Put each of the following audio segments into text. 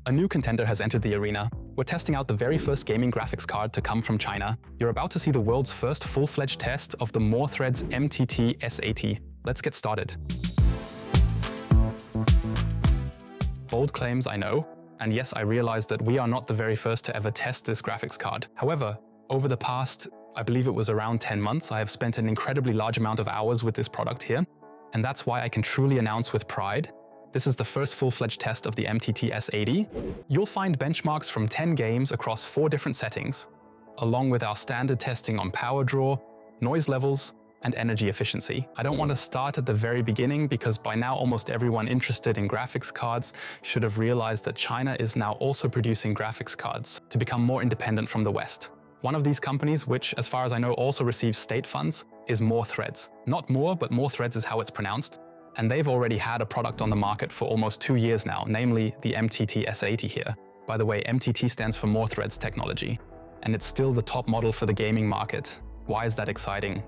A new contender has entered the arena. We're testing out the very first gaming graphics card to come from China. You're about to see the world's first full-fledged test of the More Threads MTT S80. Let's get started. Bold claims, I know. And yes, I realize that we are not the very first to ever test this graphics card. However, over the past, I believe it was around 10 months, I have spent an incredibly large amount of hours with this product here. And that's why I can truly announce with pride, this is the first full-fledged test of the MTT S80. You'll find benchmarks from 10 games across 4 different settings, along with our standard testing on power draw, noise levels, and energy efficiency. I don't want to start at the very beginning because by now almost everyone interested in graphics cards should have realized that China is now also producing graphics cards to become more independent from the West. One of these companies, which as far as I know also receives state funds, is More Threads. Not More, but More Threads is how it's pronounced. And they've already had a product on the market for almost 2 years now, namely the MTT S80 here. By the way, MTT stands for More Threads Technology, and it's still the top model for the gaming market. Why is that exciting?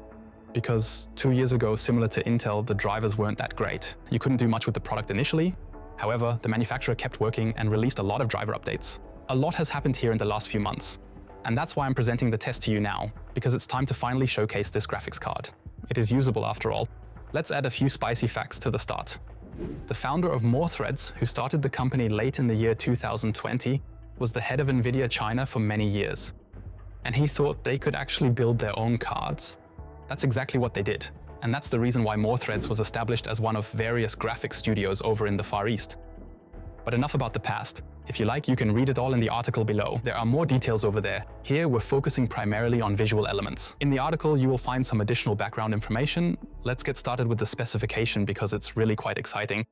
Because 2 years ago, similar to Intel, the drivers weren't that great. You couldn't do much with the product initially. However, the manufacturer kept working and released a lot of driver updates. A lot has happened here in the last few months. And that's why I'm presenting the test to you now, because it's time to finally showcase this graphics card. It is usable after all. Let's add a few spicy facts to the start. The founder of More Threads, who started the company late in the year 2020, was the head of Nvidia China for many years. And he thought they could actually build their own cards. That's exactly what they did. And that's the reason why More Threads was established as one of various graphics studios over in the Far East. But enough about the past. If you like, you can read it all in the article below. There are more details over there. Here, we're focusing primarily on visual elements. In the article, you will find some additional background information. Let's get started with the specification because it's really quite exciting.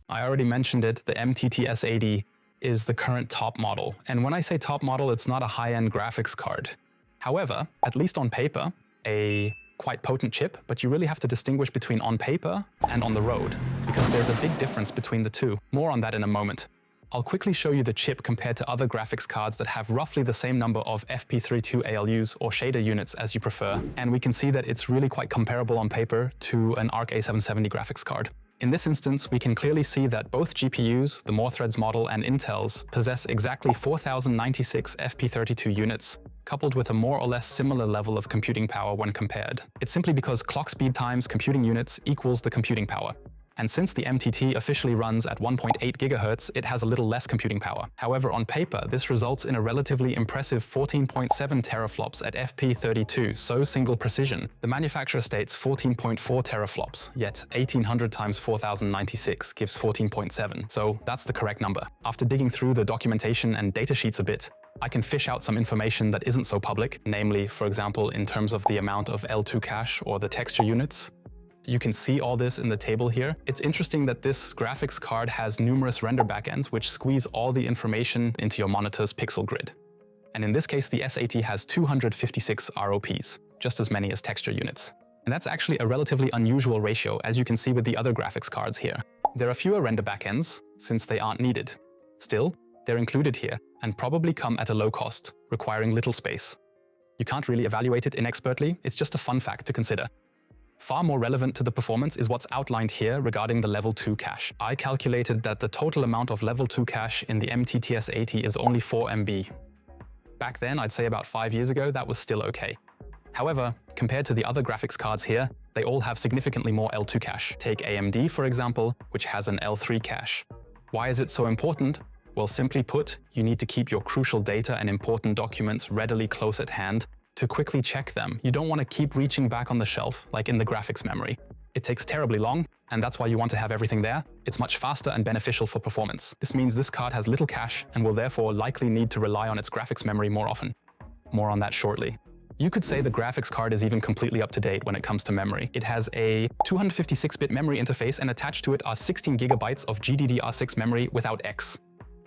I already mentioned it, the MTT S80 is the current top model. And when I say top model, it's not a high-end graphics card. However, at least on paper, a quite potent chip, but you really have to distinguish between on paper and on the road, because there's a big difference between the two. More on that in a moment. I'll quickly show you the chip compared to other graphics cards that have roughly the same number of FP32 ALUs or shader units as you prefer, and we can see that it's really quite comparable on paper to an ARC A770 graphics card. In this instance, we can clearly see that both GPUs, the More Threads model and Intel's, possess exactly 4096 FP32 units, coupled with a more or less similar level of computing power when compared. It's simply because clock speed times computing units equals the computing power. And since the MTT officially runs at 1.8 GHz, it has a little less computing power. However, on paper, this results in a relatively impressive 14.7 teraflops at FP32, so single precision. The manufacturer states 14.4 teraflops, yet 1800 times 4096 gives 14.7, so that's the correct number. After digging through the documentation and datasheets a bit, I can fish out some information that isn't so public, namely, for example, in terms of the amount of L2 cache or the texture units. You can see all this in the table here. It's interesting that this graphics card has numerous render backends which squeeze all the information into your monitor's pixel grid. And in this case, the S80 has 256 ROPs, just as many as texture units. And that's actually a relatively unusual ratio, as you can see with the other graphics cards here. There are fewer render backends, since they aren't needed. Still, they're included here, and probably come at a low cost, requiring little space. You can't really evaluate it inexpertly, it's just a fun fact to consider. Far more relevant to the performance is what's outlined here regarding the Level 2 cache. I calculated that the total amount of Level 2 cache in the MTT S80 is only 4 MB. Back then, I'd say about 5 years ago, that was still okay. However, compared to the other graphics cards here, they all have significantly more L2 cache. Take AMD, for example, which has an L3 cache. Why is it so important? Well, simply put, you need to keep your crucial data and important documents readily close at hand to quickly check them. You don't want to keep reaching back on the shelf, like in the graphics memory. It takes terribly long, and that's why you want to have everything there. It's much faster and beneficial for performance. This means this card has little cache and will therefore likely need to rely on its graphics memory more often. More on that shortly. You could say the graphics card is even completely up to date when it comes to memory. It has a 256-bit memory interface, and attached to it are 16 GB of GDDR6 memory without X.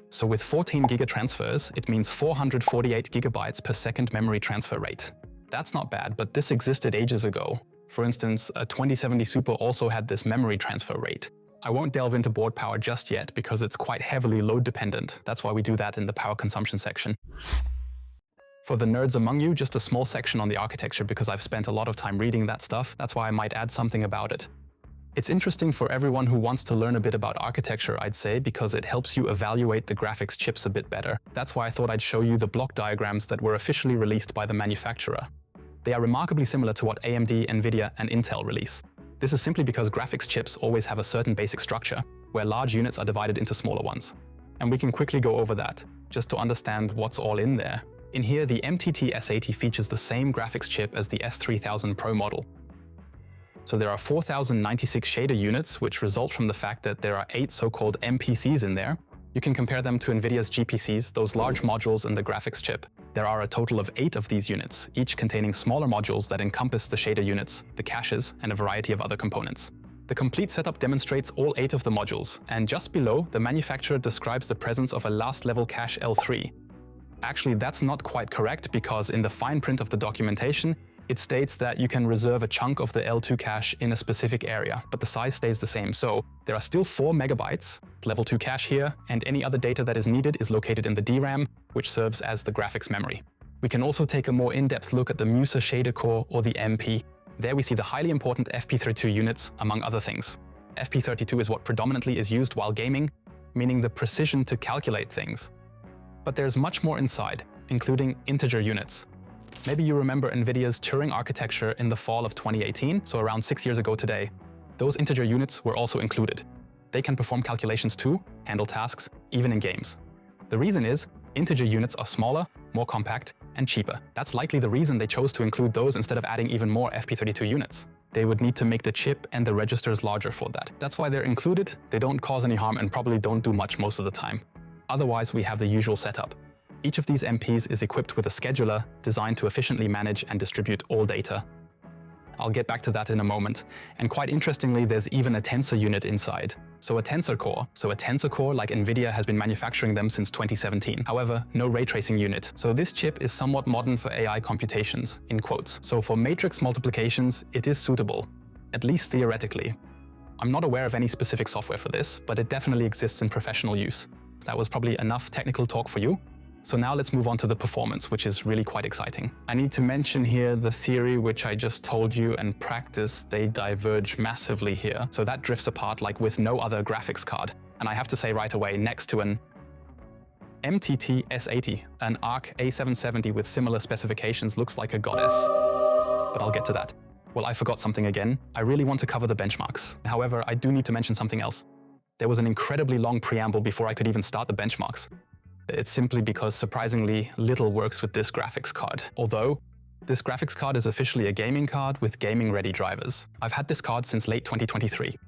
So with 14 giga transfers, it means 448 GB per second memory transfer rate. That's not bad, but this existed ages ago. For instance, a 2070 Super also had this memory transfer rate. I won't delve into board power just yet because it's quite heavily load dependent. That's why we do that in the power consumption section. For the nerds among you, just a small section on the architecture because I've spent a lot of time reading that stuff. That's why I might add something about it. It's interesting for everyone who wants to learn a bit about architecture, I'd say, because it helps you evaluate the graphics chips a bit better. That's why I thought I'd show you the block diagrams that were officially released by the manufacturer. They are remarkably similar to what AMD, Nvidia, and Intel release. This is simply because graphics chips always have a certain basic structure, where large units are divided into smaller ones. And we can quickly go over that, just to understand what's all in there. In here, the MTT S80 features the same graphics chip as the S3000 Pro model. So there are 4096 shader units, which result from the fact that there are 8 so-called MPCs in there. You can compare them to Nvidia's GPCs, those large modules in the graphics chip. There are a total of 8 of these units, each containing smaller modules that encompass the shader units, the caches, and a variety of other components. The complete setup demonstrates all 8 of the modules, and just below, the manufacturer describes the presence of a last-level cache L3. Actually, that's not quite correct, because in the fine print of the documentation, it states that you can reserve a chunk of the L2 cache in a specific area, but the size stays the same. So there are still 4 megabytes, level 2 cache here, and any other data that is needed is located in the DRAM, which serves as the graphics memory. We can also take a more in-depth look at the Musa shader core, or the MP. There we see the highly important FP32 units, among other things. FP32 is what predominantly is used while gaming, meaning the precision to calculate things. But there's much more inside, including integer units. Maybe you remember Nvidia's Turing architecture in the fall of 2018, so around 6 years ago today. Those integer units were also included. They can perform calculations too, handle tasks, even in games. The reason is, integer units are smaller, more compact, and cheaper. That's likely the reason they chose to include those instead of adding even more FP32 units. They would need to make the chip and the registers larger for that. That's why they're included. They don't cause any harm and probably don't do much most of the time. Otherwise, we have the usual setup. Each of these MPs is equipped with a scheduler designed to efficiently manage and distribute all data. I'll get back to that in a moment. And quite interestingly, there's even a tensor unit inside. So a tensor core like Nvidia has been manufacturing them since 2017. However, no ray tracing unit. So this chip is somewhat modern for AI computations, in quotes. So for matrix multiplications, it is suitable, at least theoretically. I'm not aware of any specific software for this, but it definitely exists in professional use. That was probably enough technical talk for you. So now let's move on to the performance, which is really quite exciting. I need to mention here the theory which I just told you, and practice, they diverge massively here. So that drifts apart like with no other graphics card. And I have to say right away, next to an MTT S80, an ARC A770 with similar specifications looks like a goddess. But I'll get to that. Well, I forgot something again. I really want to cover the benchmarks. However, I do need to mention something else. There was an incredibly long preamble before I could even start the benchmarks. It's simply because surprisingly little works with this graphics card. Although, this graphics card is officially a gaming card with gaming-ready drivers. I've had this card since late 2023,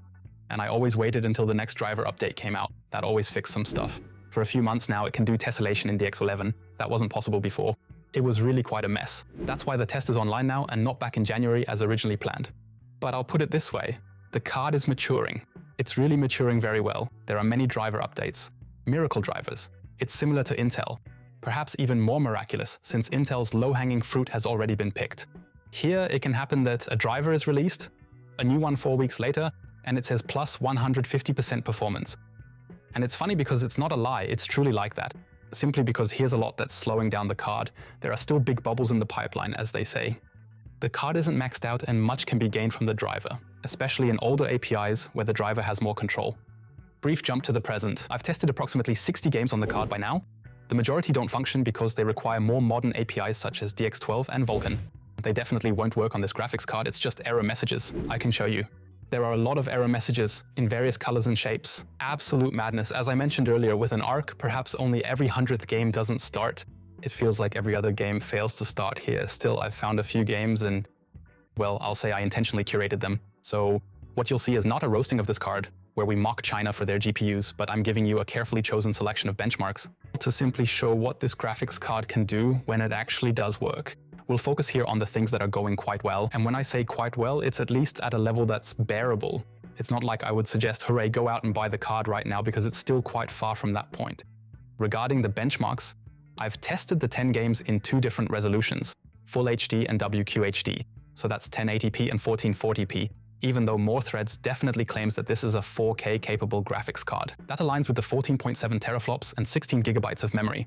and I always waited until the next driver update came out. That always fixed some stuff. For a few months now, it can do tessellation in DX11. That wasn't possible before. It was really quite a mess. That's why the test is online now and not back in January as originally planned. But I'll put it this way, the card is maturing. It's really maturing very well. There are many driver updates, miracle drivers. It's similar to Intel, perhaps even more miraculous since Intel's low-hanging fruit has already been picked. Here, it can happen that a driver is released, a new one 4 weeks later, and it says plus 150% performance. And it's funny because it's not a lie, it's truly like that. Simply because here's a lot that's slowing down the card. There are still big bubbles in the pipeline, as they say. The card isn't maxed out and much can be gained from the driver, especially in older APIs where the driver has more control. Brief jump to the present. I've tested approximately 60 games on the card by now. The majority don't function because they require more modern APIs such as DX12 and Vulkan. They definitely won't work on this graphics card, it's just error messages. I can show you. There are a lot of error messages in various colors and shapes. Absolute madness. As I mentioned earlier, with an ARC, perhaps only every 100th game doesn't start. It feels like every other game fails to start here. Still, I've found a few games and, well, I'll say I intentionally curated them. So what you'll see is not a roasting of this card, where we mock China for their GPUs, but I'm giving you a carefully chosen selection of benchmarks to simply show what this graphics card can do when it actually does work. We'll focus here on the things that are going quite well, and when I say quite well, it's at least at a level that's bearable. It's not like I would suggest, hooray, go out and buy the card right now, because it's still quite far from that point. Regarding the benchmarks, I've tested the 10 games in 2 different resolutions, Full HD and WQHD, so that's 1080p and 1440p. Even though More Threads definitely claims that this is a 4K capable graphics card. That aligns with the 14.7 teraflops and 16 gigabytes of memory.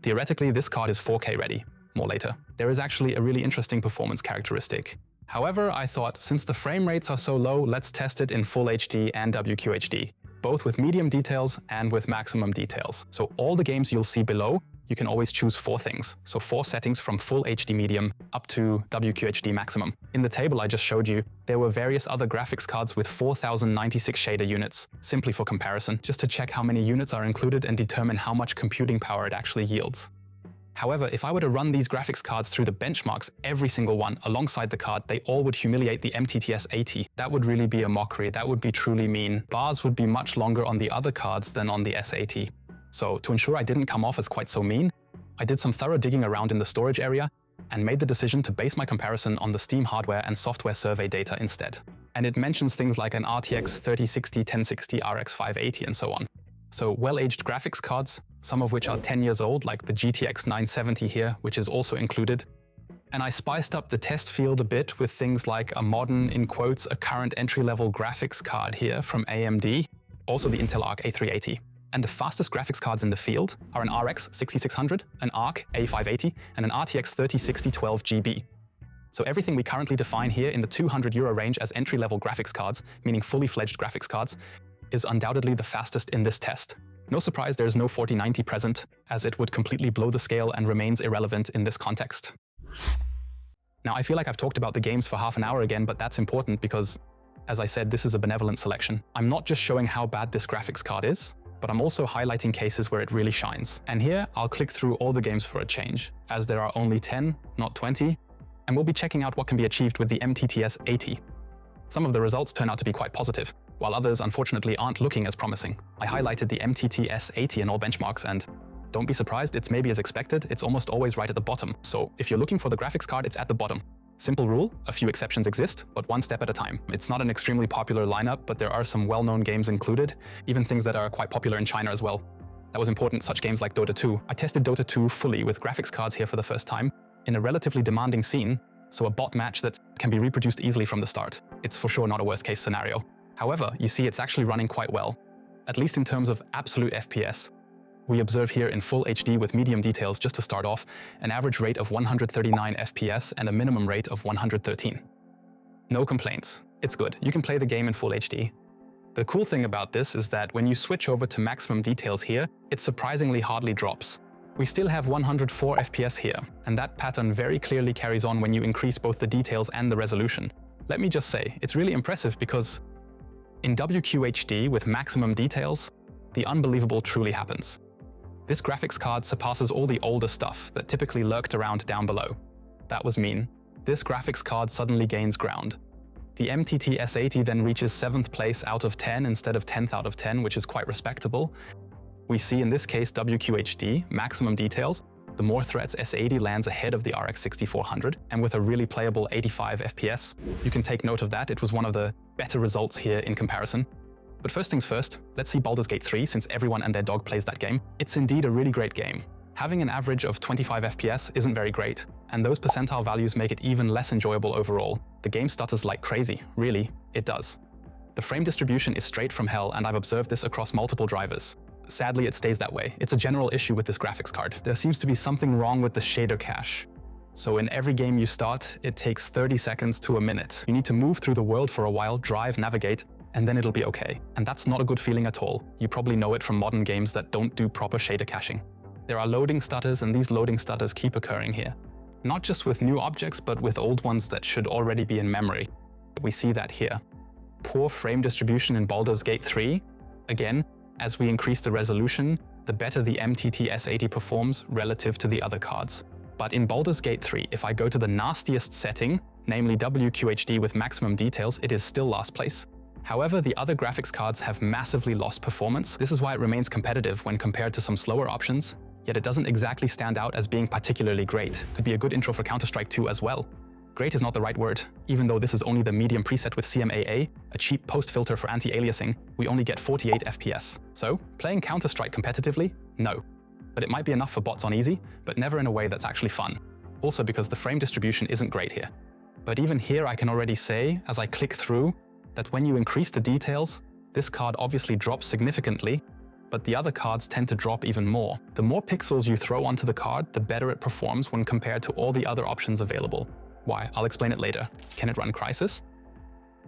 Theoretically, this card is 4K ready. More later. There is actually a really interesting performance characteristic. However, I thought, since the frame rates are so low, let's test it in Full HD and WQHD, both with medium details and with maximum details. So all the games you'll see below, you can always choose 4 things. So 4 settings from Full HD medium up to WQHD maximum. In the table I just showed you, there were various other graphics cards with 4096 shader units, simply for comparison, just to check how many units are included and determine how much computing power it actually yields. However, if I were to run these graphics cards through the benchmarks, every single one alongside the card, they all would humiliate the MTT S80. That would really be a mockery. That would be truly mean. Bars would be much longer on the other cards than on the S80. So to ensure I didn't come off as quite so mean, I did some thorough digging around in the storage area and made the decision to base my comparison on the Steam hardware and software survey data instead. And it mentions things like an RTX 3060, 1060, RX 580 and so on. So well-aged graphics cards, some of which are 10 years old, like the GTX 970 here, which is also included. And I spiced up the test field a bit with things like a modern, in quotes, a current entry-level graphics card here from AMD, also the Intel Arc A380. And the fastest graphics cards in the field are an RX 6600, an Arc A580, and an RTX 3060 12GB. So everything we currently define here in the €200 range as entry-level graphics cards, meaning fully fledged graphics cards, is undoubtedly the fastest in this test. No surprise there's no 4090 present, as it would completely blow the scale and remains irrelevant in this context. Now I feel like I've talked about the games for half an hour again, but that's important because, as I said, this is a benevolent selection. I'm not just showing how bad this graphics card is, but I'm also highlighting cases where it really shines. And here, I'll click through all the games for a change, as there are only 10, not 20, and we'll be checking out what can be achieved with the MTT S80. Some of the results turn out to be quite positive, while others unfortunately aren't looking as promising. I highlighted the MTT S80 in all benchmarks, and don't be surprised, it's maybe as expected, it's almost always right at the bottom. So if you're looking for the graphics card, it's at the bottom. Simple rule, a few exceptions exist, but one step at a time. It's not an extremely popular lineup, but there are some well-known games included, even things that are quite popular in China as well. That was important, such games like Dota 2. I tested Dota 2 fully with graphics cards here for the first time, in a relatively demanding scene, so a bot match that can be reproduced easily from the start. It's for sure not a worst-case scenario. However, you see it's actually running quite well, at least in terms of absolute FPS. We observe here in Full HD with medium details, just to start off, an average rate of 139 FPS and a minimum rate of 113. No complaints. It's good. You can play the game in Full HD. The cool thing about this is that when you switch over to maximum details here, it surprisingly hardly drops. We still have 104 FPS here, and that pattern very clearly carries on when you increase both the details and the resolution. Let me just say, it's really impressive because in WQHD with maximum details, the unbelievable truly happens. This graphics card surpasses all the older stuff that typically lurked around down below. That was mean. This graphics card suddenly gains ground. The MTT S80 then reaches 7th place out of 10 instead of 10th out of 10, which is quite respectable. We see in this case WQHD, maximum details, the more threats S80 lands ahead of the RX 6400, and with a really playable 85 FPS. You can take note of that, it was one of the better results here in comparison. But first things first, let's see Baldur's Gate 3, since everyone and their dog plays that game. It's indeed a really great game. Having an average of 25 FPS isn't very great, and those percentile values make it even less enjoyable overall. The game stutters like crazy, really, it does. The frame distribution is straight from hell, and I've observed this across multiple drivers. Sadly, it stays that way. It's a general issue with this graphics card. There seems to be something wrong with the shader cache. So in every game you start, it takes 30 seconds to a minute. You need to move through the world for a while, drive, navigate, and then it'll be okay. And that's not a good feeling at all. You probably know it from modern games that don't do proper shader caching. There are loading stutters, and these loading stutters keep occurring here. Not just with new objects, but with old ones that should already be in memory. We see that here. Poor frame distribution in Baldur's Gate 3. Again, as we increase the resolution, the better the MTT S80 performs relative to the other cards. But in Baldur's Gate 3, if I go to the nastiest setting, namely WQHD with maximum details, it is still last place. However, the other graphics cards have massively lost performance. This is why it remains competitive when compared to some slower options, yet it doesn't exactly stand out as being particularly great. Could be a good intro for Counter-Strike 2 as well. Great is not the right word. Even though this is only the medium preset with CMAA, a cheap post-filter for anti-aliasing, we only get 48 FPS. So, playing Counter-Strike competitively? No. But it might be enough for bots on easy, but never in a way that's actually fun. Also because the frame distribution isn't great here. But even here I can already say, as I click through, that when you increase the details, this card obviously drops significantly, but the other cards tend to drop even more. The more pixels you throw onto the card, the better it performs when compared to all the other options available. Why? I'll explain it later. Can it run Crysis?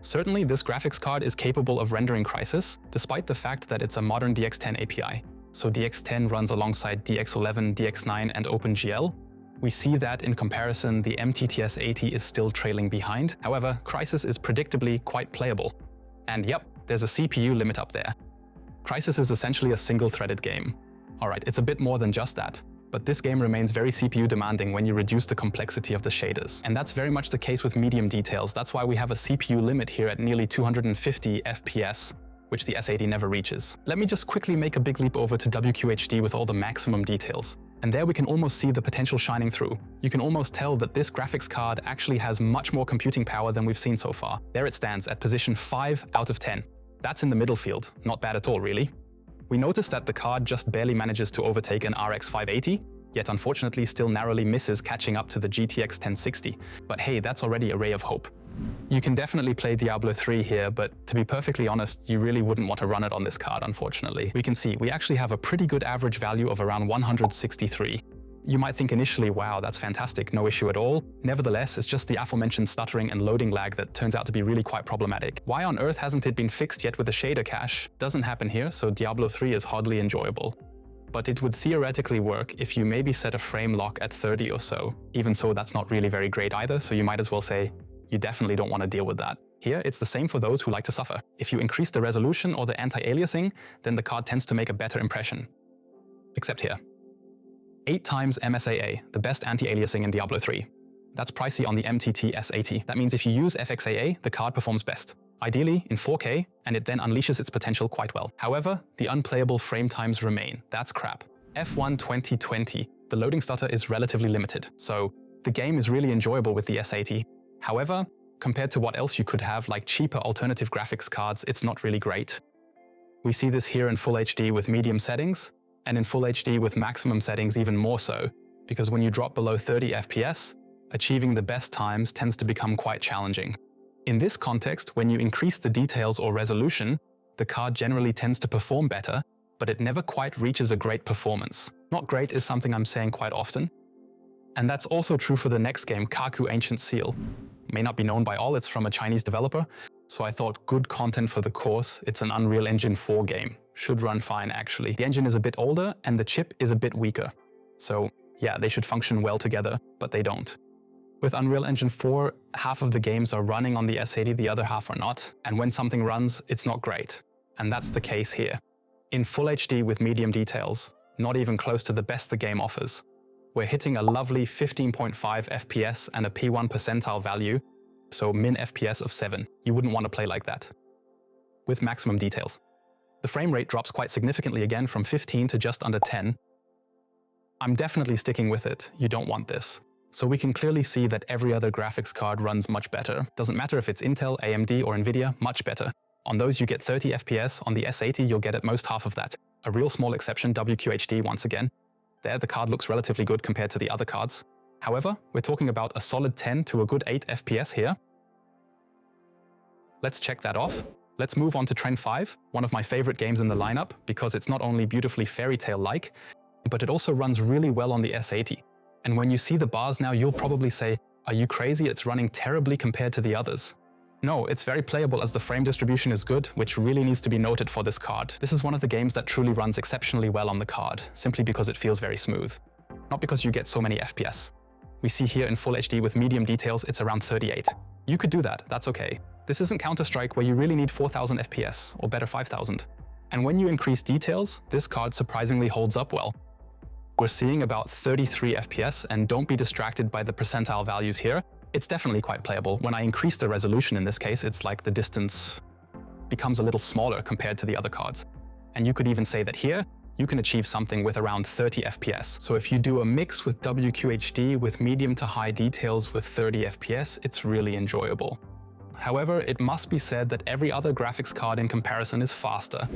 Certainly, this graphics card is capable of rendering Crysis, despite the fact that it's a modern DX10 API. So DX10 runs alongside DX11, DX9, and OpenGL. We see that in comparison, the MTT S80 is still trailing behind. However, Crysis is predictably quite playable. And yep, there's a CPU limit up there. Crysis is essentially a single-threaded game. Alright, it's a bit more than just that. But this game remains very CPU demanding when you reduce the complexity of the shaders. And that's very much the case with medium details. That's why we have a CPU limit here at nearly 250 FPS, which the S80 never reaches. Let me just quickly make a big leap over to WQHD with all the maximum details. And there we can almost see the potential shining through. You can almost tell that this graphics card actually has much more computing power than we've seen so far. There it stands at position 5 out of 10. That's in the middle field. Not bad at all, really. We notice that the card just barely manages to overtake an RX 580, yet unfortunately still narrowly misses catching up to the GTX 1060. But hey, that's already a ray of hope. You can definitely play Diablo 3 here, but to be perfectly honest, you really wouldn't want to run it on this card, unfortunately. We can see we actually have a pretty good average value of around 163. You might think initially, wow, that's fantastic, no issue at all. Nevertheless, it's just the aforementioned stuttering and loading lag that turns out to be really quite problematic. Why on earth hasn't it been fixed yet with a shader cache? Doesn't happen here, so Diablo 3 is hardly enjoyable. But it would theoretically work if you maybe set a frame lock at 30 or so. Even so, that's not really very great either, so you might as well say, you definitely don't want to deal with that. Here, it's the same for those who like to suffer. If you increase the resolution or the anti-aliasing, then the card tends to make a better impression. Except here. 8 times MSAA, the best anti-aliasing in Diablo 3. That's pricey on the MTT S80. That means if you use FXAA, the card performs best. Ideally in 4K, and it then unleashes its potential quite well. However, the unplayable frame times remain. That's crap. F1 2020, the loading stutter is relatively limited, so the game is really enjoyable with the S80. However, compared to what else you could have, like cheaper alternative graphics cards, it's not really great. We see this here in Full HD with medium settings, and in Full HD with maximum settings even more so, because when you drop below 30 FPS, achieving the best times tends to become quite challenging. In this context, when you increase the details or resolution, the card generally tends to perform better, but it never quite reaches a great performance. Not great is something I'm saying quite often. And that's also true for the next game, Kaku Ancient Seal. May not be known by all, it's from a Chinese developer, so I thought good content for the course. It's an Unreal Engine 4 game. Should run fine, actually. The engine is a bit older and the chip is a bit weaker. So yeah, they should function well together, but they don't. With Unreal Engine 4, half of the games are running on the S80, the other half are not. And when something runs, it's not great. And that's the case here. In Full HD with medium details, not even close to the best the game offers. We're hitting a lovely 15.5 FPS and a P1 percentile value, so min FPS of 7. You wouldn't want to play like that. With maximum details. The frame rate drops quite significantly again from 15 to just under 10. I'm definitely sticking with it. You don't want this. So we can clearly see that every other graphics card runs much better. Doesn't matter if it's Intel, AMD, or Nvidia, much better. On those you get 30 FPS, on the S80 you'll get at most half of that. A real small exception, WQHD once again. There, the card looks relatively good compared to the other cards. However, we're talking about a solid 10 to a good 8 FPS here. Let's check that off. Let's move on to Trend 5, one of my favorite games in the lineup, because it's not only beautifully fairy tale-like, but it also runs really well on the S80. And when you see the bars now, you'll probably say, are you crazy? It's running terribly compared to the others. No, it's very playable as the frame distribution is good, which really needs to be noted for this card. This is one of the games that truly runs exceptionally well on the card, simply because it feels very smooth. Not because you get so many FPS. We see here in Full HD with medium details, it's around 38. You could do that, that's okay. This isn't Counter-Strike where you really need 4000 FPS, or better 5000. And when you increase details, this card surprisingly holds up well. We're seeing about 33 FPS, and don't be distracted by the percentile values here. It's definitely quite playable. When I increase the resolution in this case, it's like the distance becomes a little smaller compared to the other cards. And you could even say that here, you can achieve something with around 30 FPS. So if you do a mix with WQHD with medium to high details with 30 FPS, it's really enjoyable. However, it must be said that every other graphics card in comparison is faster.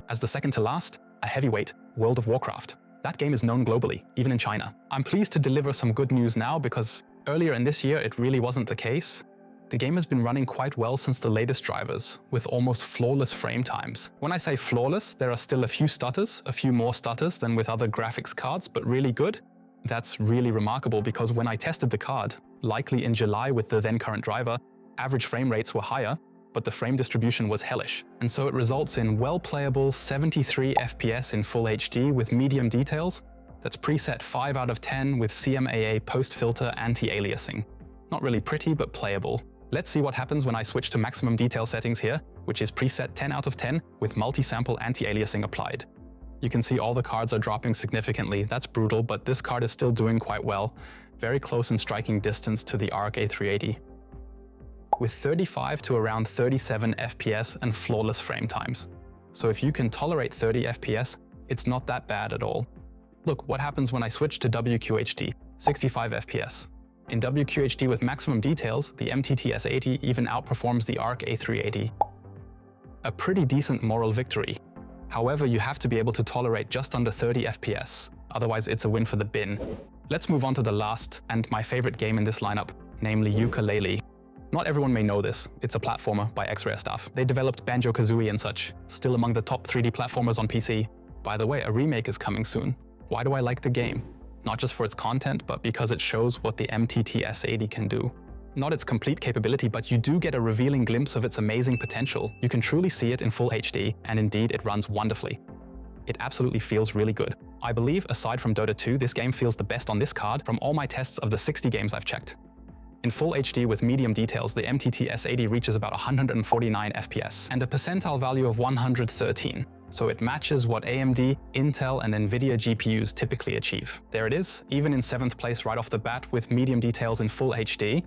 As the second to last, a heavyweight, World of Warcraft. That game is known globally, even in China. I'm pleased to deliver some good news now because earlier in this year it really wasn't the case. The game has been running quite well since the latest drivers, with almost flawless frame times. When I say flawless, there are still a few stutters, a few more stutters than with other graphics cards, but really good. That's really remarkable because when I tested the card, likely in July with the then current driver, average frame rates were higher, but the frame distribution was hellish. And so it results in well-playable 73 FPS in Full HD with medium details that's preset 5 out of 10 with CMAA post-filter anti-aliasing. Not really pretty, but playable. Let's see what happens when I switch to maximum detail settings here, which is preset 10 out of 10 with multi-sample anti-aliasing applied. You can see all the cards are dropping significantly. That's brutal, but this card is still doing quite well. Very close in striking distance to the ARC A380. With 35 to around 37 FPS and flawless frame times. So if you can tolerate 30 FPS, it's not that bad at all. Look, what happens when I switch to WQHD, 65 FPS. In WQHD with maximum details, the MTT S80 even outperforms the ARC A380. A pretty decent moral victory. However, you have to be able to tolerate just under 30 FPS, otherwise it's a win for the bin. Let's move on to the last and my favorite game in this lineup, namely Yooka-Laylee. Not everyone may know this, it's a platformer by X-Rare Staff. They developed Banjo-Kazooie and such, still among the top 3D platformers on PC. By the way, a remake is coming soon. Why do I like the game? Not just for its content, but because it shows what the MTT S80 can do. Not its complete capability, but you do get a revealing glimpse of its amazing potential. You can truly see it in Full HD, and indeed it runs wonderfully. It absolutely feels really good. I believe, aside from Dota 2, this game feels the best on this card from all my tests of the 60 games I've checked. In Full HD with medium details, the MTT S80 reaches about 149 FPS and a percentile value of 113. So it matches what AMD, Intel, and Nvidia GPUs typically achieve. There it is, even in 7th place right off the bat with medium details in Full HD.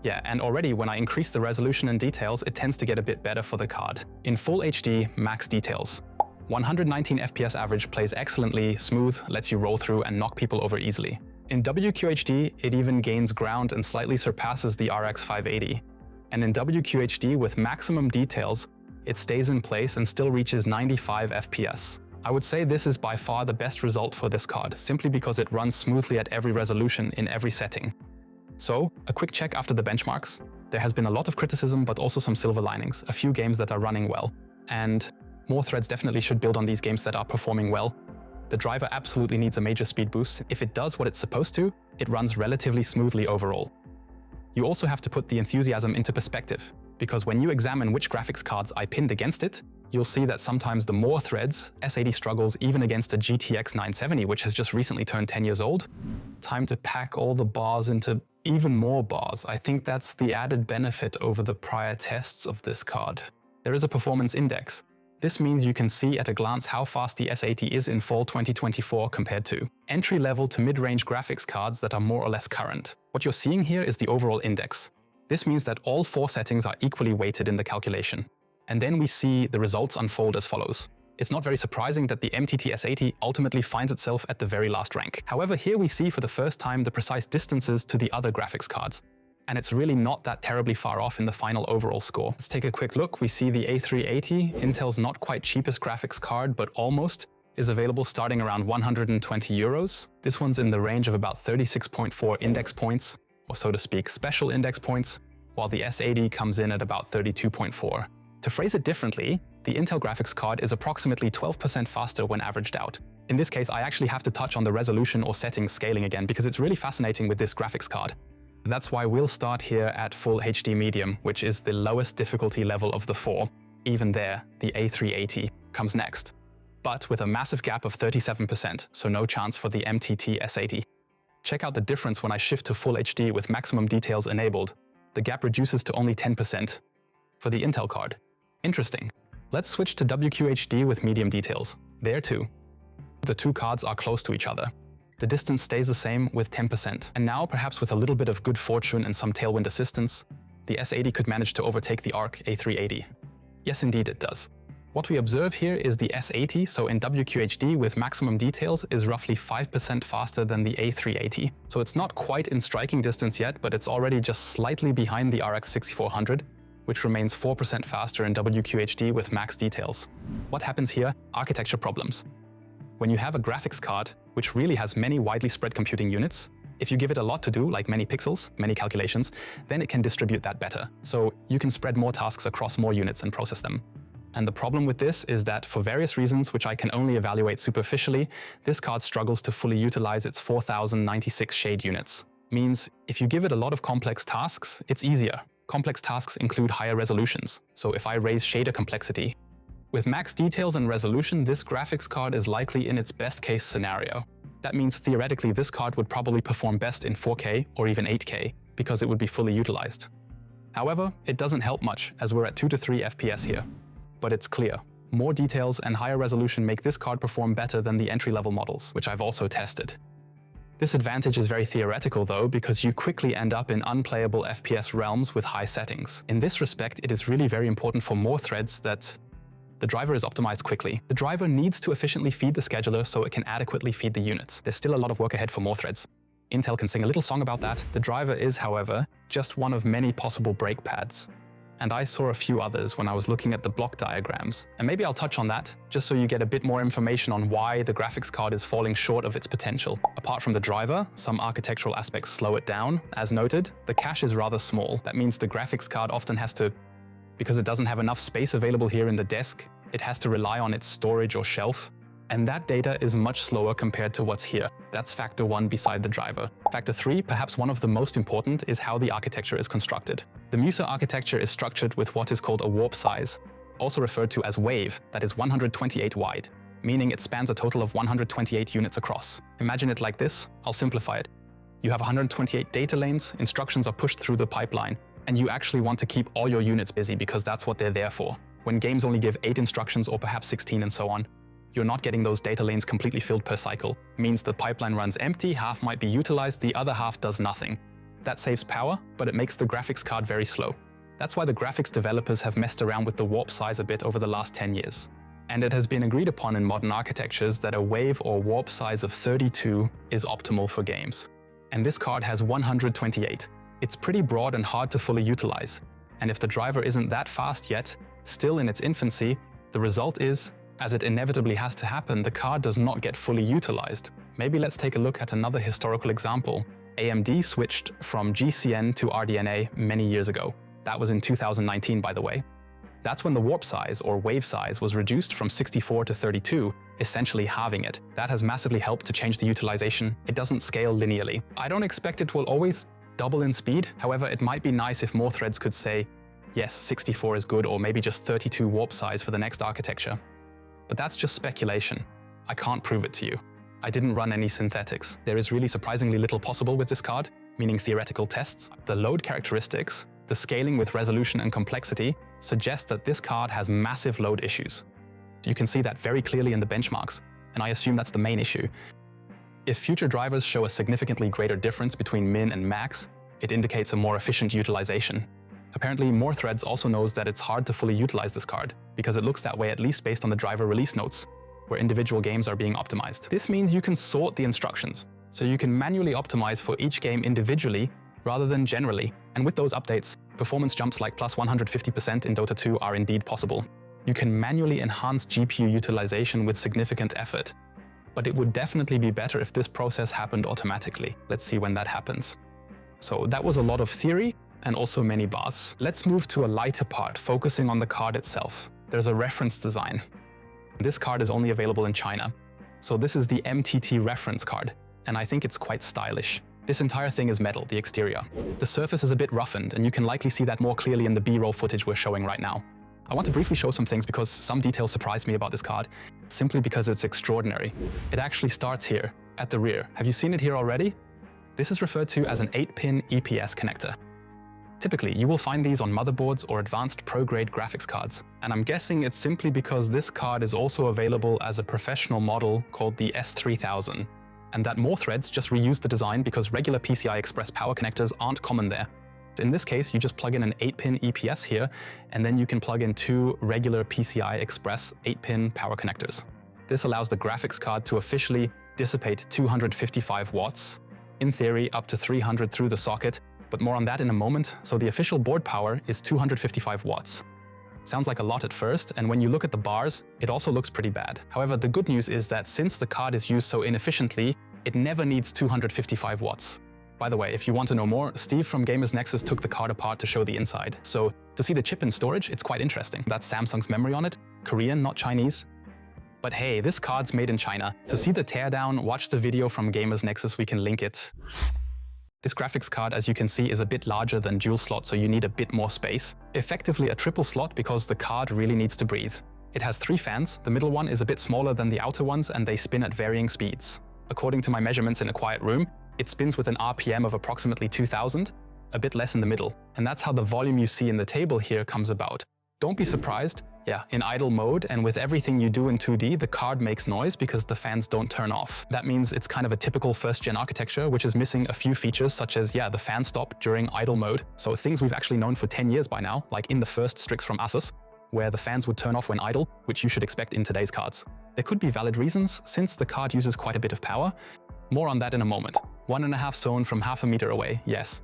Yeah, and already when I increase the resolution and details, it tends to get a bit better for the card. In Full HD, max details. 119 FPS average plays excellently, smooth, lets you roll through and knock people over easily. In WQHD, it even gains ground and slightly surpasses the RX 580. And in WQHD with maximum details, it stays in place and still reaches 95 FPS. I would say this is by far the best result for this card, simply because it runs smoothly at every resolution in every setting. So, a quick check after the benchmarks. There has been a lot of criticism, but also some silver linings, a few games that are running well. And more threads definitely should build on these games that are performing well. The driver absolutely needs a major speed boost. If it does what it's supposed to, it runs relatively smoothly overall. You also have to put the enthusiasm into perspective, because when you examine which graphics cards I pinned against it, you'll see that sometimes the more threads, S80 struggles even against a GTX 970, which has just recently turned 10 years old. Time to pack all the bars into even more bars. I think that's the added benefit over the prior tests of this card. There is a performance index. This means you can see at a glance how fast the S80 is in fall 2024 compared to entry-level to mid-range graphics cards that are more or less current. What you're seeing here is the overall index. This means that all 4 settings are equally weighted in the calculation. And then we see the results unfold as follows. It's not very surprising that the MTT S80 ultimately finds itself at the very last rank. However, here we see for the first time the precise distances to the other graphics cards. And it's really not that terribly far off in the final overall score. Let's take a quick look. We see the A380, Intel's not quite cheapest graphics card, but almost, is available starting around 120 euros. This one's in the range of about 36.4 index points, or so to speak, special index points, while the S80 comes in at about 32.4. To phrase it differently, the Intel graphics card is approximately 12% faster when averaged out. In this case, I actually have to touch on the resolution or settings scaling again because it's really fascinating with this graphics card. That's why we'll start here at Full HD Medium, which is the lowest difficulty level of the 4. Even there, the A380 comes next, but with a massive gap of 37%, so no chance for the MTT S80. Check out the difference when I shift to Full HD with maximum details enabled. The gap reduces to only 10% for the Intel card. Interesting. Let's switch to WQHD with medium details. There too, the 2 cards are close to each other. The distance stays the same with 10%. And now, perhaps with a little bit of good fortune and some tailwind assistance, the S80 could manage to overtake the ARC A380. Yes, indeed it does. What we observe here is the S80, so in WQHD with maximum details, is roughly 5% faster than the A380. So it's not quite in striking distance yet, but it's already just slightly behind the RX 6400, which remains 4% faster in WQHD with max details. What happens here? Architecture problems. When you have a graphics card, which really has many widely spread computing units, if you give it a lot to do, like many pixels, many calculations, then it can distribute that better. So you can spread more tasks across more units and process them. And the problem with this is that for various reasons, which I can only evaluate superficially, this card struggles to fully utilize its 4096 shade units. means if you give it a lot of complex tasks, it's easier. Complex tasks include higher resolutions, so if I raise shader complexity, with max details and resolution, this graphics card is likely in its best case scenario. That means theoretically this card would probably perform best in 4K or even 8K because it would be fully utilized. However, it doesn't help much as we're at 2 to 3 FPS here. But it's clear, more details and higher resolution make this card perform better than the entry-level models, which I've also tested. This advantage is very theoretical though, because you quickly end up in unplayable FPS realms with high settings. In this respect, it is really very important for more threads that the driver is optimized quickly. The driver needs to efficiently feed the scheduler so it can adequately feed the units. There's still a lot of work ahead for more threads. Intel can sing a little song about that. The driver is, however, just one of many possible brake pads. And I saw a few others when I was looking at the block diagrams. And maybe I'll touch on that, just so you get a bit more information on why the graphics card is falling short of its potential. Apart from the driver, some architectural aspects slow it down. As noted, the cache is rather small. That means the graphics card often has to, because it doesn't have enough space available here in the desk, it has to rely on its storage or shelf. And that data is much slower compared to what's here. That's factor 1 beside the driver. Factor 3, perhaps one of the most important, is how the architecture is constructed. The Musa architecture is structured with what is called a warp size, also referred to as wave, that is 128 wide, meaning it spans a total of 128 units across. Imagine it like this, I'll simplify it. You have 128 data lanes, instructions are pushed through the pipeline, and you actually want to keep all your units busy because that's what they're there for. When games only give 8 instructions or perhaps 16 and so on, you're not getting those data lanes completely filled per cycle. It means the pipeline runs empty, half might be utilized, the other half does nothing. That saves power, but it makes the graphics card very slow. That's why the graphics developers have messed around with the warp size a bit over the last 10 years. And it has been agreed upon in modern architectures that a wave or warp size of 32 is optimal for games. And this card has 128. It's pretty broad and hard to fully utilize. And if the driver isn't that fast yet, still in its infancy, the result is, as it inevitably has to happen, the card does not get fully utilized. Maybe let's take a look at another historical example. AMD switched from GCN to RDNA many years ago. That was in 2019, by the way. That's when the warp size, or wave size, was reduced from 64 to 32, essentially halving it. That has massively helped to change the utilization. It doesn't scale linearly. I don't expect it will always double in speed. However, it might be nice if more threads could say, yes, 64 is good, or maybe just 32 warp size for the next architecture. But that's just speculation. I can't prove it to you. I didn't run any synthetics. There is really surprisingly little possible with this card, meaning theoretical tests. The load characteristics, the scaling with resolution and complexity, suggest that this card has massive load issues. You can see that very clearly in the benchmarks, and I assume that's the main issue. If future drivers show a significantly greater difference between min and max, it indicates a more efficient utilization. Apparently, more threads also knows that it's hard to fully utilize this card, because it looks that way at least based on the driver release notes, where individual games are being optimized. This means you can sort the instructions, so you can manually optimize for each game individually rather than generally. And with those updates, performance jumps like plus 150% in Dota 2 are indeed possible. You can manually enhance GPU utilization with significant effort, but it would definitely be better if this process happened automatically. Let's see when that happens. So that was a lot of theory, and also many bars. Let's move to a lighter part, focusing on the card itself. There's a reference design. This card is only available in China. So this is the MTT reference card, and I think it's quite stylish. This entire thing is metal, the exterior. The surface is a bit roughened, and you can likely see that more clearly in the B-roll footage we're showing right now. I want to briefly show some things because some details surprised me about this card, simply because it's extraordinary. It actually starts here, at the rear. Have you seen it here already? This is referred to as an 8-pin EPS connector. Typically, you will find these on motherboards or advanced pro-grade graphics cards, and I'm guessing it's simply because this card is also available as a professional model called the S3000, and that more threads just reuse the design because regular PCI Express power connectors aren't common there. In this case, you just plug in an 8-pin EPS here, and then you can plug in 2 regular PCI Express 8-pin power connectors. This allows the graphics card to officially dissipate 255 watts, in theory up to 300 through the socket, but more on that in a moment. So the official board power is 255 watts. Sounds like a lot at first, and when you look at the bars, it also looks pretty bad. However, the good news is that since the card is used so inefficiently, it never needs 255 watts. By the way, if you want to know more, Steve from Gamers Nexus took the card apart to show the inside. So to see the chip in storage, it's quite interesting. That's Samsung's memory on it, Korean, not Chinese. But hey, this card's made in China. To see the teardown, watch the video from Gamers Nexus, we can link it. This graphics card, as you can see, is a bit larger than dual slot, so you need a bit more space. Effectively a triple slot because the card really needs to breathe. It has 3 fans, the middle one is a bit smaller than the outer ones and they spin at varying speeds. According to my measurements in a quiet room, it spins with an RPM of approximately 2000, a bit less in the middle. And that's how the volume you see in the table here comes about. Don't be surprised, in idle mode and with everything you do in 2D, the card makes noise because the fans don't turn off. That means it's kind of a typical first-gen architecture, which is missing a few features such as, the fan stop during idle mode. So things we've actually known for 10 years by now, like in the first Strix from Asus, where the fans would turn off when idle, which you should expect in today's cards. There could be valid reasons, since the card uses quite a bit of power. More on that in a moment. 1.5 zone from half a meter away, yes.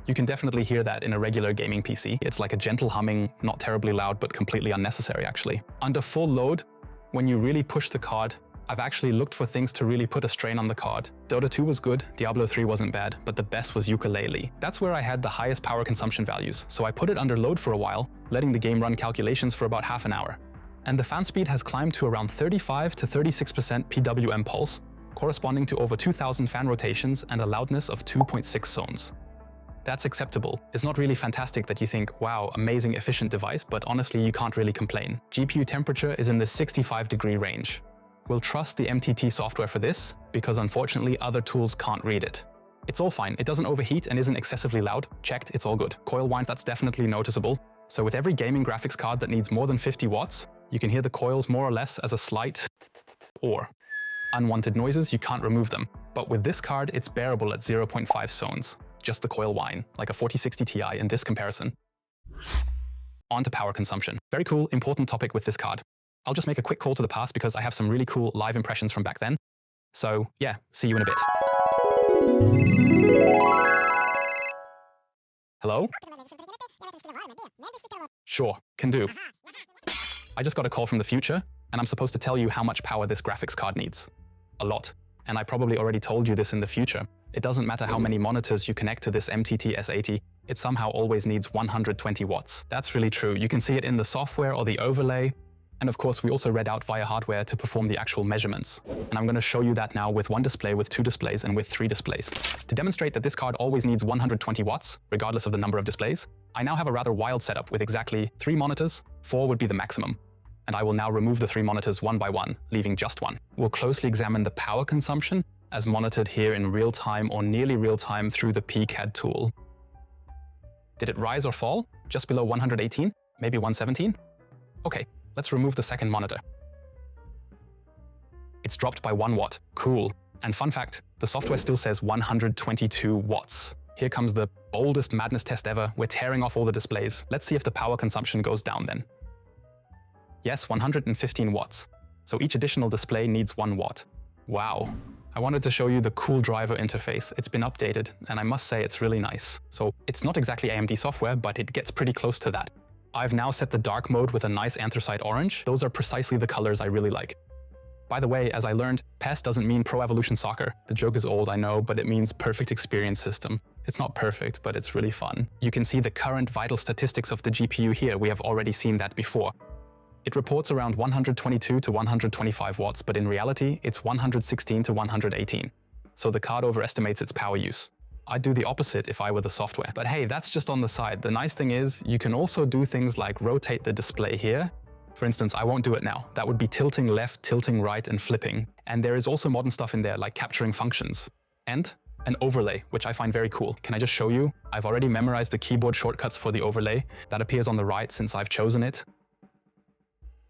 You can definitely hear that in a regular gaming PC. It's like a gentle humming, not terribly loud, but completely unnecessary actually. Under full load, when you really push the card, I've actually looked for things to really put a strain on the card. Dota 2 was good, Diablo 3 wasn't bad, but the best was Yooka-Laylee. That's where I had the highest power consumption values, so I put it under load for a while, letting the game run calculations for about half an hour. And the fan speed has climbed to around 35 to 36% PWM pulse, corresponding to over 2,000 fan rotations and a loudness of 2.6 zones. That's acceptable. It's not really fantastic that you think, wow, amazing efficient device, but honestly you can't really complain. GPU temperature is in the 65-degree range. We'll trust the MTT software for this, because unfortunately other tools can't read it. It's all fine, it doesn't overheat and isn't excessively loud. Checked, it's all good. Coil whine, that's definitely noticeable. So with every gaming graphics card that needs more than 50 watts, you can hear the coils more or less as a slight or. Unwanted noises, you can't remove them. But with this card, it's bearable at 0.5 zones. Just the coil whine, like a 4060 Ti in this comparison. On to power consumption. Very cool, important topic with this card. I'll just make a quick call to the past because I have some really cool live impressions from back then. So see you in a bit. Hello? Sure, can do. I just got a call from the future, and I'm supposed to tell you how much power this graphics card needs. A lot. And I probably already told you this in the future. It doesn't matter how many monitors you connect to this MTT S80, it somehow always needs 120 watts. That's really true. You can see it in the software or the overlay. And of course, we also read out via hardware to perform the actual measurements. And I'm going to show you that now with 1 display, with 2 displays, and with 3 displays. To demonstrate that this card always needs 120 watts, regardless of the number of displays, I now have a rather wild setup with exactly 3 monitors, 4 would be the maximum. And I will now remove the 3 monitors one by one, leaving just 1. We'll closely examine the power consumption as monitored here in real time or nearly real time through the PCAD tool. Did it rise or fall? Just below 118? Maybe 117? Okay, let's remove the second monitor. It's dropped by 1 watt. Cool. And fun fact, the software still says 122 watts. Here comes the boldest madness test ever. We're tearing off all the displays. Let's see if the power consumption goes down then. Yes, 115 watts. So each additional display needs 1 watt. Wow. I wanted to show you the cool driver interface. It's been updated, and I must say it's really nice. So it's not exactly AMD software, but it gets pretty close to that. I've now set the dark mode with a nice anthracite orange. Those are precisely the colors I really like. By the way, as I learned, PES doesn't mean Pro Evolution Soccer. The joke is old, I know, but it means Perfect Experience System. It's not perfect, but it's really fun. You can see the current vital statistics of the GPU here. We have already seen that before. It reports around 122 to 125 watts, but in reality, it's 116 to 118. So the card overestimates its power use. I'd do the opposite if I were the software. But hey, that's just on the side. The nice thing is, you can also do things like rotate the display here. For instance, I won't do it now. That would be tilting left, tilting right, and flipping. And there is also modern stuff in there, like capturing functions. And an overlay, which I find very cool. Can I just show you? I've already memorized the keyboard shortcuts for the overlay. That appears on the right since I've chosen it.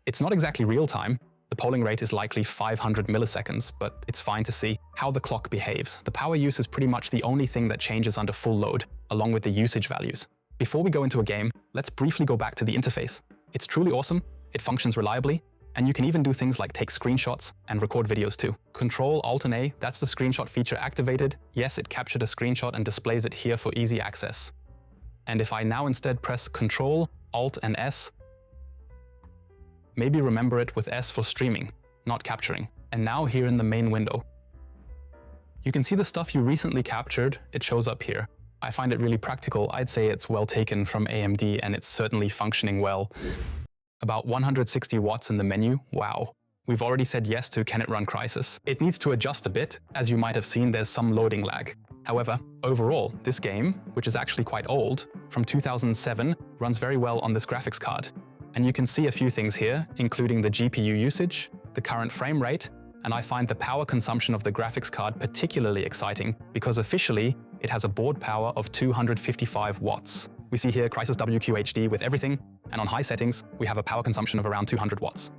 It's not exactly real time. The polling rate is likely 500 milliseconds, but it's fine to see how the clock behaves. The power use is pretty much the only thing that changes under full load, along with the usage values. Before we go into a game, let's briefly go back to the interface. It's truly awesome, it functions reliably, and you can even do things like take screenshots and record videos too. Control Alt and A, that's the screenshot feature activated. Yes, it captured a screenshot and displays it here for easy access. And if I now instead press Control, Alt and S, maybe remember it with S for streaming, not capturing. And now here in the main window, you can see the stuff you recently captured, it shows up here. I find it really practical. I'd say it's well taken from AMD and it's certainly functioning well. About 160 watts in the menu, wow. We've already said yes to can it run Crysis. It needs to adjust a bit. As you might have seen, there's some loading lag. However, overall, this game, which is actually quite old, from 2007, runs very well on this graphics card. And you can see a few things here, including the GPU usage, the current frame rate, and I find the power consumption of the graphics card particularly exciting because officially, it has a board power of 255 watts. We see here Crysis WQHD with everything, and on high settings, we have a power consumption of around 200 watts.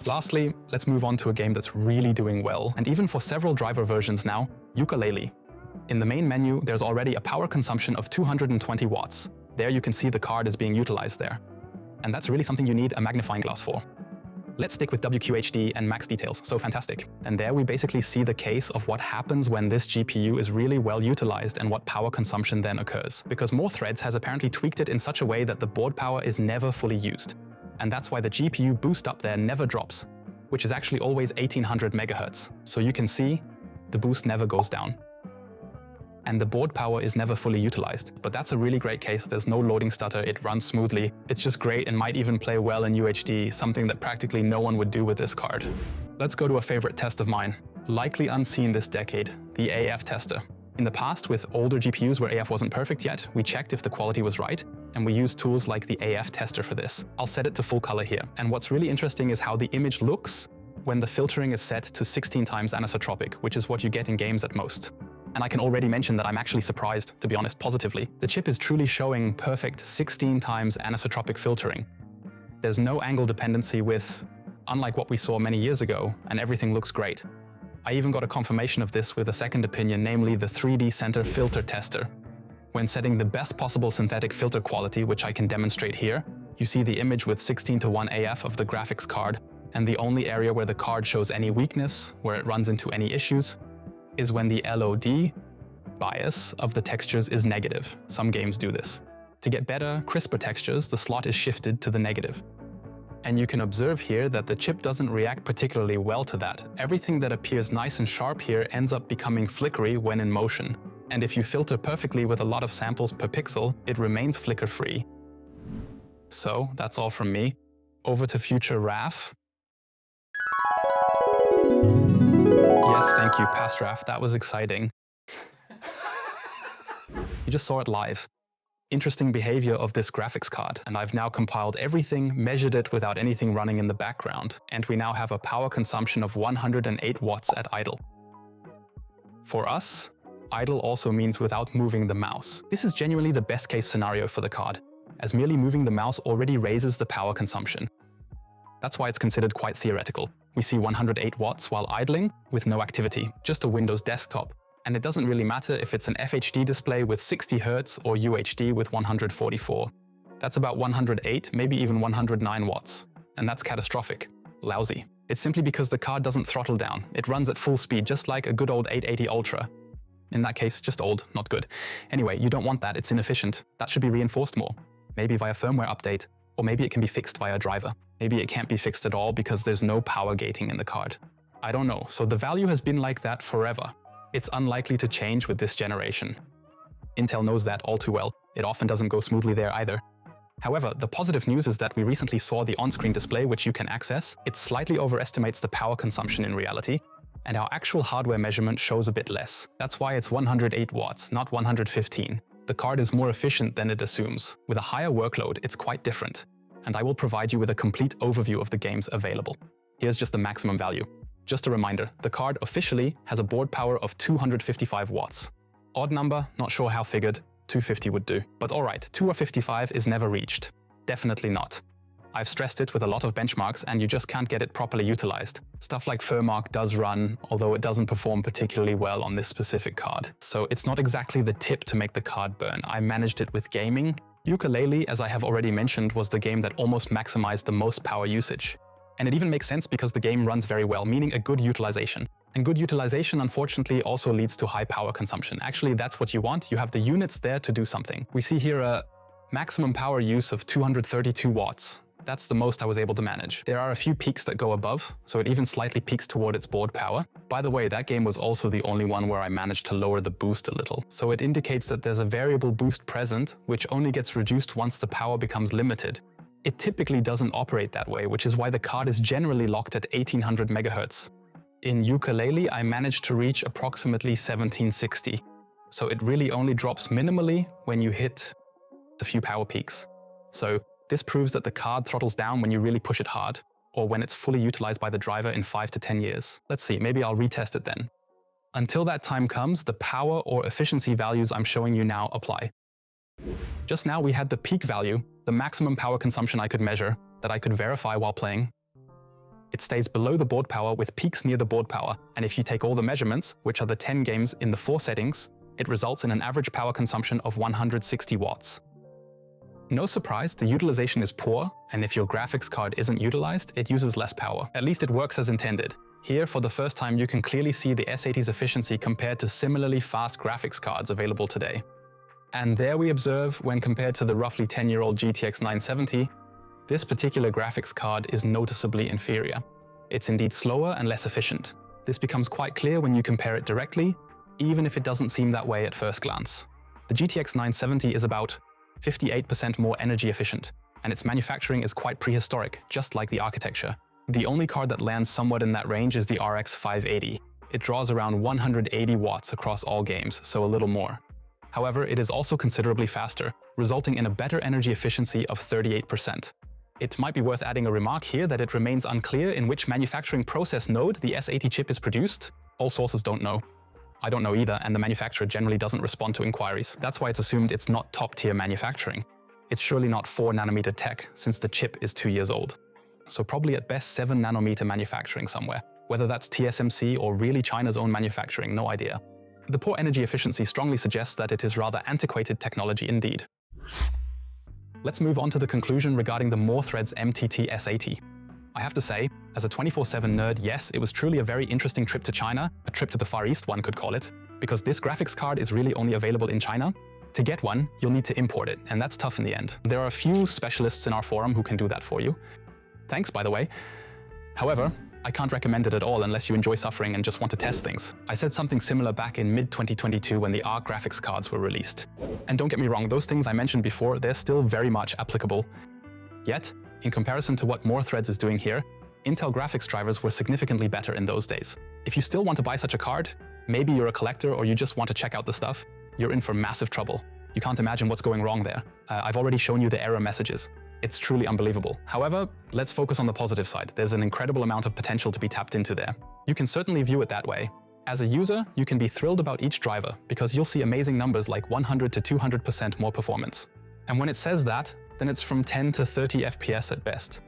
Lastly, let's move on to a game that's really doing well, and even for several driver versions now, Yooka-Laylee. In the main menu, there's already a power consumption of 220 watts. There you can see the card is being utilized there. And that's really something you need a magnifying glass for. Let's stick with WQHD and max details, so fantastic. And there we basically see the case of what happens when this GPU is really well utilized and what power consumption then occurs. Because More Threads has apparently tweaked it in such a way that the board power is never fully used. And that's why the GPU boost up there never drops, which is actually always 1800 megahertz. So you can see the boost never goes down. And the board power is never fully utilized. But that's a really great case. There's no loading stutter, it runs smoothly. It's just great and might even play well in UHD, something that practically no one would do with this card. Let's go to a favorite test of mine, likely unseen this decade, the AF tester. In the past, with older GPUs where AF wasn't perfect yet, we checked if the quality was right, and we used tools like the AF tester for this. I'll set it to full color here. And what's really interesting is how the image looks when the filtering is set to 16 times anisotropic, which is what you get in games at most. And I can already mention that I'm actually surprised, to be honest, positively. The chip is truly showing perfect 16 times anisotropic filtering. There's no angle dependency unlike what we saw many years ago, and everything looks great. I even got a confirmation of this with a second opinion, namely the 3D Center filter tester. When setting the best possible synthetic filter quality, which I can demonstrate here, you see the image with 16:1 AF of the graphics card, and the only area where the card shows any weakness, where it runs into any issues, is when the LOD bias of the textures is negative. Some games do this. To get better, crisper textures, the slot is shifted to the negative. And you can observe here that the chip doesn't react particularly well to that. Everything that appears nice and sharp here ends up becoming flickery when in motion. And if you filter perfectly with a lot of samples per pixel, it remains flicker-free. So that's all from me. Over to future Raf. Yes, thank you, past Raf. That was exciting. You just saw it live. Interesting behavior of this graphics card, and I've now compiled everything, measured it without anything running in the background, and we now have a power consumption of 108 watts at idle. For us, idle also means without moving the mouse. This is genuinely the best case scenario for the card, as merely moving the mouse already raises the power consumption. That's why it's considered quite theoretical. We see 108 watts while idling with no activity, just a Windows desktop. And it doesn't really matter if it's an FHD display with 60 Hz or UHD with 144. That's about 108, maybe even 109 watts. And that's catastrophic. Lousy. It's simply because the card doesn't throttle down. It runs at full speed, just like a good old 880 Ultra. In that case, just old, not good. Anyway, you don't want that, it's inefficient. That should be reinforced more. Maybe via firmware update, or maybe it can be fixed via driver. Maybe it can't be fixed at all because there's no power gating in the card. I don't know, so the value has been like that forever. It's unlikely to change with this generation. Intel knows that all too well. It often doesn't go smoothly there either. However, the positive news is that we recently saw the on-screen display, which you can access. It slightly overestimates the power consumption in reality, and our actual hardware measurement shows a bit less. That's why it's 108 watts, not 115. The card is more efficient than it assumes. With a higher workload, it's quite different, and I will provide you with a complete overview of the games available. Here's just the maximum value. Just a reminder, the card officially has a board power of 255 watts. Odd number, not sure how figured, 250 would do. But alright, 255 is never reached. Definitely not. I've stressed it with a lot of benchmarks and you just can't get it properly utilized. Stuff like Furmark does run, although it doesn't perform particularly well on this specific card. So it's not exactly the tip to make the card burn. I managed it with gaming. Yooka-Laylee, as I have already mentioned, was the game that almost maximized the most power usage. And it even makes sense because the game runs very well, meaning a good utilization. And good utilization, unfortunately, also leads to high power consumption. Actually, that's what you want. You have the units there to do something. We see here a maximum power use of 232 watts. That's the most I was able to manage. There are a few peaks that go above, so it even slightly peaks toward its board power. By the way, that game was also the only one where I managed to lower the boost a little. So it indicates that there's a variable boost present, which only gets reduced once the power becomes limited. It typically doesn't operate that way, which is why the card is generally locked at 1800 MHz. In Yooka-Laylee, I managed to reach approximately 1760. so it really only drops minimally when you hit the few power peaks. So this proves that the card throttles down when you really push it hard, or when it's fully utilized by the driver in 5 to 10 years. Let's see, maybe I'll retest it then. Until that time comes, the power or efficiency values I'm showing you now apply. Just now we had the peak value, the maximum power consumption I could measure, that I could verify while playing. It stays below the board power with peaks near the board power, and if you take all the measurements, which are the 10 games in the 4 settings, it results in an average power consumption of 160 watts. No surprise, the utilization is poor, and if your graphics card isn't utilized, it uses less power. At least it works as intended. Here, for the first time, you can clearly see the S80's efficiency compared to similarly fast graphics cards available today. And there we observe, when compared to the roughly 10-year-old GTX 970, this particular graphics card is noticeably inferior. It's indeed slower and less efficient. This becomes quite clear when you compare it directly, even if it doesn't seem that way at first glance. The GTX 970 is about 58% more energy efficient, and its manufacturing is quite prehistoric, just like the architecture. The only card that lands somewhat in that range is the RX 580. It draws around 180 watts across all games, so a little more. However, it is also considerably faster, resulting in a better energy efficiency of 38%. It might be worth adding a remark here that it remains unclear in which manufacturing process node the S80 chip is produced. All sources don't know. I don't know either, and the manufacturer generally doesn't respond to inquiries. That's why it's assumed it's not top-tier manufacturing. It's surely not 4nm tech, since the chip is 2 years old. So probably at best 7nm manufacturing somewhere. Whether that's TSMC or really China's own manufacturing, no idea. The poor energy efficiency strongly suggests that it is rather antiquated technology indeed. Let's move on to the conclusion regarding the Threads MTT S80. I have to say, as a 24/7 nerd, yes, it was truly a very interesting trip to China, a trip to the Far East one could call it, because this graphics card is really only available in China. To get one, you'll need to import it, and that's tough in the end. There are a few specialists in our forum who can do that for you. Thanks, by the way. However, I can't recommend it at all unless you enjoy suffering and just want to test things. I said something similar back in mid-2022 when the ARC graphics cards were released. And don't get me wrong, those things I mentioned before, they're still very much applicable. Yet, in comparison to what Threads is doing here, Intel graphics drivers were significantly better in those days. If you still want to buy such a card, maybe you're a collector or you just want to check out the stuff, you're in for massive trouble. You can't imagine what's going wrong there. I've already shown you the error messages. It's truly unbelievable. However, let's focus on the positive side. There's an incredible amount of potential to be tapped into there. You can certainly view it that way. As a user, you can be thrilled about each driver because you'll see amazing numbers like 100 to 200% more performance. And when it says that, then it's from 10 to 30 FPS at best.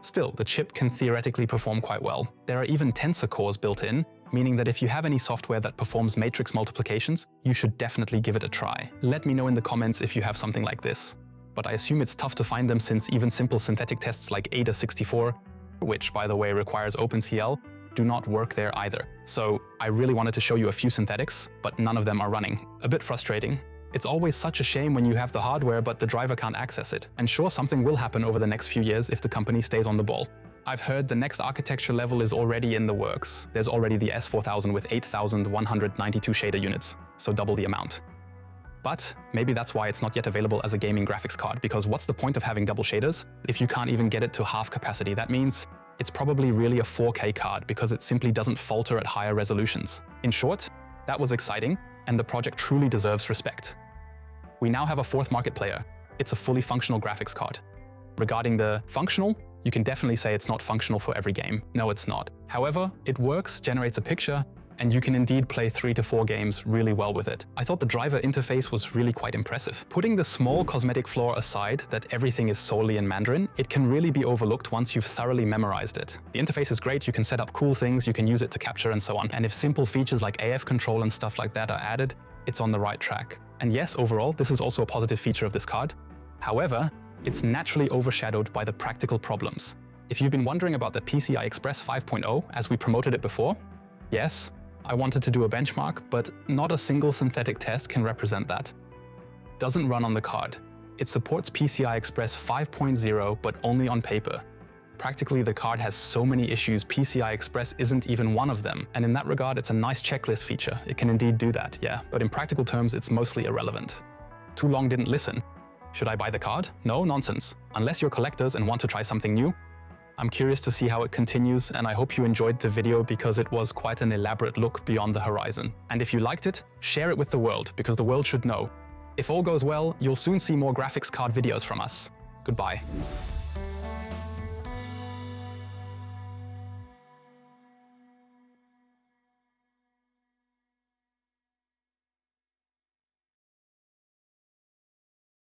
Still, the chip can theoretically perform quite well. There are even tensor cores built in, meaning that if you have any software that performs matrix multiplications, you should definitely give it a try. Let me know in the comments if you have something like this. But I assume it's tough to find them since even simple synthetic tests like ADA64, which by the way requires OpenCL, do not work there either. So I really wanted to show you a few synthetics, but none of them are running. A bit frustrating. It's always such a shame when you have the hardware but the driver can't access it. And sure, something will happen over the next few years if the company stays on the ball. I've heard the next architecture level is already in the works. There's already the S4000 with 8,192 shader units, so double the amount. But maybe that's why it's not yet available as a gaming graphics card, because what's the point of having double shaders if you can't even get it to half capacity? That means it's probably really a 4K card because it simply doesn't falter at higher resolutions. In short, that was exciting, and the project truly deserves respect. We now have a fourth market player. It's a fully functional graphics card. Regarding the functional, you can definitely say it's not functional for every game. No, it's not. However, it works, generates a picture, and you can indeed play 3 to 4 games really well with it. I thought the driver interface was really quite impressive. Putting the small cosmetic flaw aside that everything is solely in Mandarin, it can really be overlooked once you've thoroughly memorized it. The interface is great, you can set up cool things, you can use it to capture and so on. And if simple features like AF control and stuff like that are added, it's on the right track. And yes, overall, this is also a positive feature of this card. However, it's naturally overshadowed by the practical problems. If you've been wondering about the PCI Express 5.0 as we promoted it before, yes, I wanted to do a benchmark, but not a single synthetic test can represent that. Doesn't run on the card. It supports PCI Express 5.0, but only on paper. Practically, the card has so many issues, PCI Express isn't even one of them. And in that regard, it's a nice checklist feature. It can indeed do that, yeah, but in practical terms, it's mostly irrelevant. Too long didn't listen. Should I buy the card? No, nonsense. Unless you're collectors and want to try something new, I'm curious to see how it continues, and I hope you enjoyed the video because it was quite an elaborate look beyond the horizon. And if you liked it, share it with the world, because the world should know. If all goes well, you'll soon see more graphics card videos from us. Goodbye.